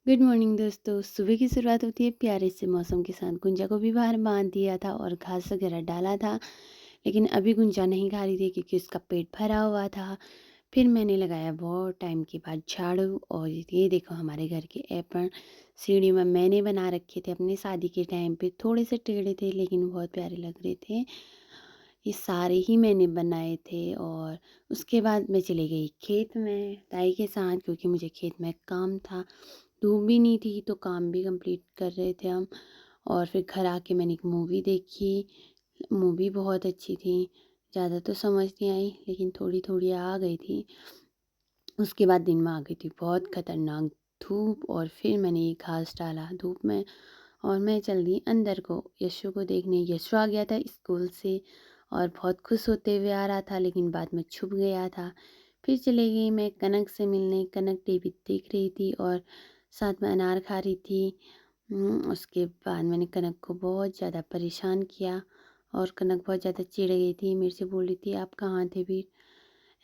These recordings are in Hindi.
गुड मॉर्निंग दोस्तों। सुबह की शुरुआत होती है प्यारे से मौसम के साथ। गुंजा को भी बाहर बांध दिया था और घास वगैरह डाला था, लेकिन अभी गुंजा नहीं खा रही थी क्योंकि उसका पेट भरा हुआ था। फिर मैंने लगाया बहुत टाइम के बाद झाड़ू, और ये देखो हमारे घर के एप्रण सीढ़ी में मैंने बना रखे थे अपनी शादी के टाइम पे। थोड़े से टेढ़े थे लेकिन बहुत प्यारे लग रहे थे। ये सारे ही मैंने बनाए थे। और उसके बाद मैं चली गई खेत में ताई के साथ, क्योंकि मुझे खेत में काम था। धूप भी नहीं थी तो काम भी कंप्लीट कर रहे थे हम। और फिर घर आके मैंने एक मूवी देखी। मूवी बहुत अच्छी थी। ज़्यादा तो समझ नहीं आई लेकिन थोड़ी थोड़ी आ गई थी। उसके बाद दिन में आ गई थी बहुत ख़तरनाक धूप, और फिर मैंने ये घास डाला धूप में और मैं चल दी अंदर को यशु को देखने। यशु आ गया था स्कूल से और बहुत खुश होते हुए आ रहा था, लेकिन बाद में छुप गया था। फिर चली गई मैं कनक से मिलने। कनक टीवी देख रही थी और साथ में अनार खा रही थी। उसके बाद मैंने कनक को बहुत ज़्यादा परेशान किया और कनक बहुत ज़्यादा चिढ़ गई थी। मेरे से बोल रही थी आप कहाँ थे भी,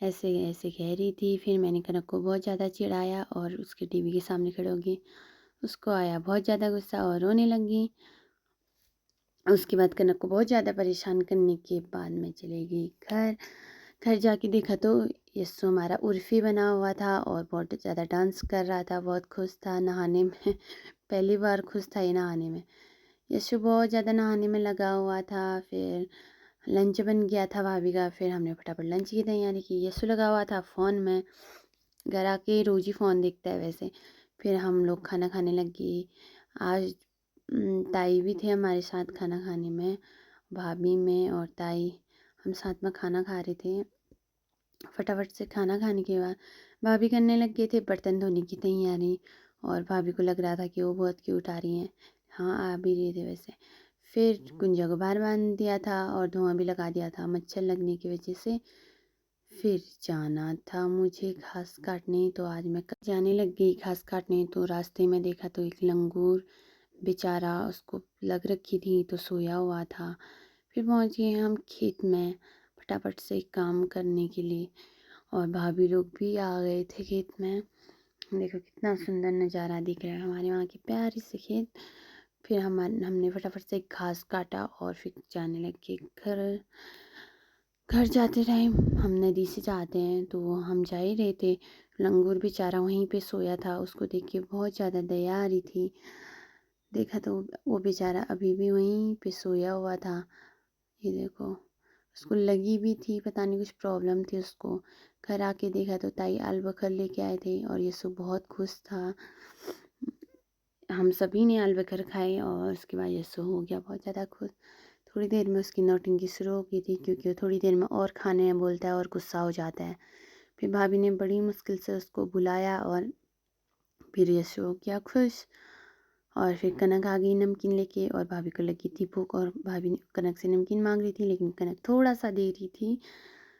ऐसे ऐसे कह रही थी। फिर मैंने कनक को बहुत ज़्यादा चिढ़ाया और उसके टीवी के सामने खड़े हो गई। उसको आया बहुत ज़्यादा गुस्सा और रोने लगी। उसके बाद कनक को बहुत ज़्यादा परेशान करने के बाद मैं चली गई घर। घर जाके देखा तो यस्सु हमारा उर्फ़ी बना हुआ था और बहुत ज़्यादा डांस कर रहा था, बहुत खुश था नहाने में। पहली बार खुश था ये नहाने में। यस्सु बहुत ज़्यादा नहाने में लगा हुआ था। फिर लंच बन गया था भाभी का। फिर हमने फटाफट लंच की तैयारी की। यस्सु लगा हुआ था फ़ोन में। घर आके रोज़ ही फ़ोन देखता है वैसे। फिर हम लोग खाना खाने लग गए। आज ताई भी थे हमारे साथ खाना खाने में। भाभी, मैं और ताई हम साथ में खाना खा रहे थे। फटाफट से खाना खाने के बाद भाभी करने लग गए थे बर्तन धोने की तैयारी, और भाभी को लग रहा था कि वो बहुत क्यूट आ रही हैं। हाँ, आ भी रही थी वैसे। फिर गुंजा को बाहर बांध दिया था और धुआं भी लगा दिया था मच्छर लगने की वजह से। फिर जाना था मुझे घास काटने, तो आज मैं जाने लग गई घास काटने। तो रास्ते में देखा तो एक लंगूर बेचारा, उसको लग रखी थी तो सोया हुआ था। फिर पहुंच गए हम खेत में फटाफट से काम करने के लिए, और भाभी लोग भी आ गए थे खेत में। देखो कितना सुंदर नज़ारा दिख रहा है हमारे वहाँ की प्यारी से खेत। फिर हमने फटाफट से घास काटा और फिर जाने लगे घर। घर जाते टाइम हम नदी से जाते हैं तो हम जा ही रहे थे। लंगूर बेचारा वहीं पे सोया था, उसको देख के बहुत ज़्यादा दया आ रही थी। देखा तो वो बेचारा अभी भी वहीं पे सोया हुआ था। ये देखो उसको लगी भी थी, पता नहीं कुछ प्रॉब्लम थी उसको। घर आके देखा तो ताई आल बखर लेके आए थे और यीशु बहुत खुश था। हम सभी ने आल बखर खाए और उसके बाद यीशु हो गया बहुत ज़्यादा खुश। थोड़ी देर में उसकी नौटंकी शुरू हो गई थी क्योंकि वो थोड़ी देर में और खाने में बोलता है और गुस्सा हो जाता है। फिर भाभी ने बड़ी मुश्किल से उसको बुलाया और फिर यीशु हो गया खुश। और फिर कनक आ गई नमकीन लेके और भाभी को लगी थी भूख, और भाभी ने कनक से नमकीन मांग रही थी लेकिन कनक थोड़ा सा दे रही थी।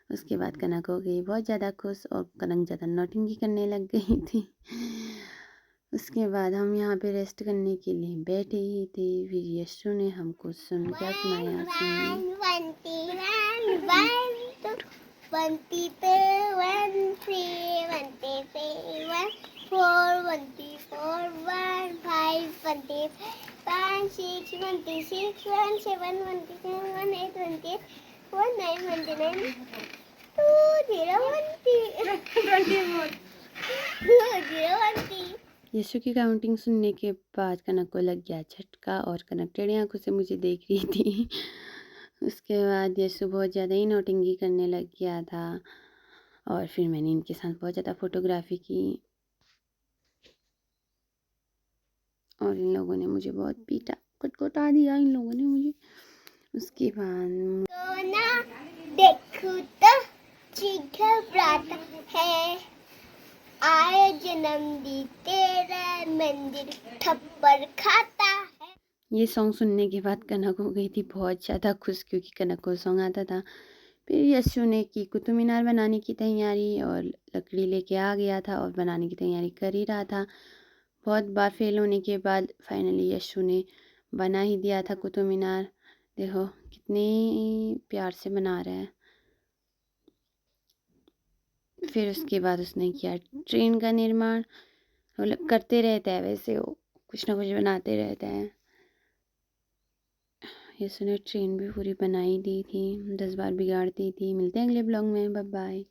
उसके बाद कनक हो गई बहुत ज़्यादा खुश और कनक ज़्यादा नौटंकी करने लग गई थी। उसके बाद हम यहाँ पे रेस्ट करने के लिए बैठे ही थे। फिर यशु ने हमको क्या सुनाया, सुनिए। 1 2 3 1 2 1 यीशु की काउंटिंग सुनने के बाद कनक को लग गया झटका और कनक टेढ़ी आंखों से मुझे देख रही थी। उसके बाद यीशु बहुत ज़्यादा ही नौटंकी करने लग गया था और फिर मैंने इनके साथ बहुत ज़्यादा फोटोग्राफी की और इन लोगों ने मुझे बहुत पीटा, कुटकुटा दिया इन लोगों ने मुझे। उसके बाद तो ना देखो तो घबराता है, आए जन्मदिन तेरा मंदिर थप्पड़ खाता है। ये सॉन्ग सुनने के बाद कनक हो गई थी बहुत ज़्यादा खुश क्योंकि कनक को सॉन्ग आता था। फिर यशु ने की कुतुब मीनार बनाने की तैयारी और लकड़ी लेके आ गया था और बनाने की तैयारी कर ही रहा था। बहुत बार फेल होने के बाद फाइनली यशु ने बना ही दिया था कुतुब मीनार। देखो कितने प्यार से बना रहा है। फिर उसके बाद उसने किया ट्रेन का निर्माण। मतलब करते रहता है वैसे वो, कुछ ना कुछ बनाते रहता है। ये उसने ट्रेन भी पूरी बनाई दी थी, 10 बार बिगाड़ती थी। मिलते हैं अगले ब्लॉग में, बाय बाय।